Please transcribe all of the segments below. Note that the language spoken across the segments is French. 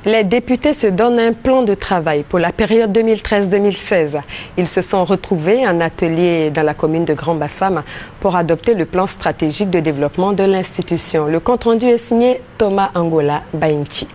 Les députés se donnent un plan de travail pour la période 2013-2016. Ils se sont retrouvés en atelier dans la commune de Grand Bassam pour adopter le plan stratégique de développement de l'institution. Le compte-rendu est signé Thomas Angola Bainchi.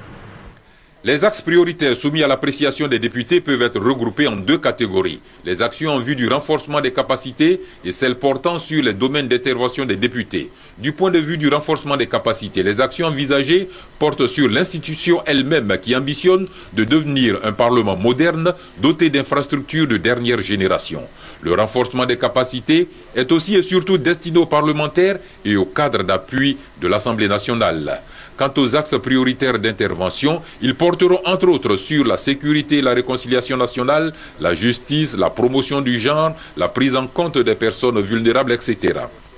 Les axes prioritaires soumis à l'appréciation des députés peuvent être regroupés en deux catégories. Les actions en vue du renforcement des capacités et celles portant sur les domaines d'intervention des députés. Du point de vue du renforcement des capacités, les actions envisagées portent sur l'institution elle-même qui ambitionne de devenir un parlement moderne doté d'infrastructures de dernière génération. Le renforcement des capacités est aussi et surtout destiné aux parlementaires et aux cadres d'appui de l'Assemblée nationale. Quant aux axes prioritaires d'intervention, ils porteront entre autres sur la sécurité et la réconciliation nationale, la justice, la promotion du genre, la prise en compte des personnes vulnérables, etc.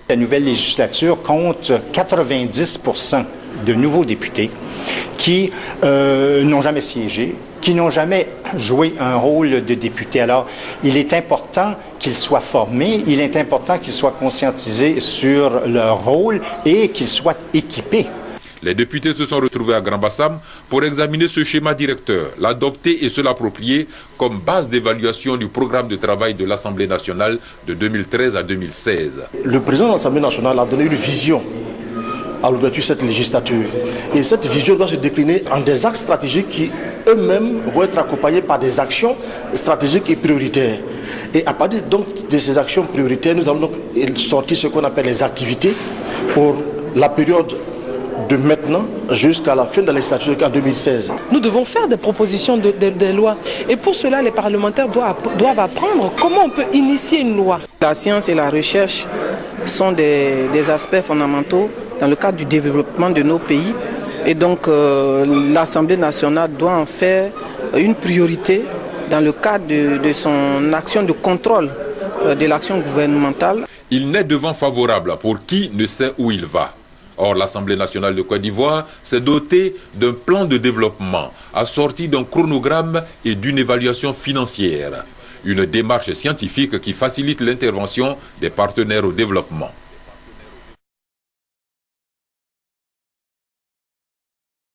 La nouvelle législature compte 90% de nouveaux députés qui n'ont jamais siégé, qui n'ont jamais joué un rôle de député. Alors, il est important qu'ils soient formés, il est important qu'ils soient conscientisés sur leur rôle et qu'ils soient équipés. Les députés se sont retrouvés à Grand Bassam pour examiner ce schéma directeur, l'adopter et se l'approprier comme base d'évaluation du programme de travail de l'Assemblée nationale de 2013 à 2016. Le président de l'Assemblée nationale a donné une vision à l'ouverture de cette législature. Et cette vision doit se décliner en des axes stratégiques qui eux-mêmes vont être accompagnés par des actions stratégiques et prioritaires. Et à partir donc de ces actions prioritaires, nous allons donc sortir ce qu'on appelle les activités pour la période de maintenant jusqu'à la fin de la législature en 2016. Nous devons faire des propositions de loi. Et pour cela, les parlementaires doivent apprendre comment on peut initier une loi. La science et la recherche sont des aspects fondamentaux dans le cadre du développement de nos pays. Et donc, l'Assemblée nationale doit en faire une priorité dans le cadre de son action de contrôle de l'action gouvernementale. Il n'est de vent favorable pour qui ne sait où il va. Or, l'Assemblée nationale de Côte d'Ivoire s'est dotée d'un plan de développement assorti d'un chronogramme et d'une évaluation financière. Une démarche scientifique qui facilite l'intervention des partenaires au développement.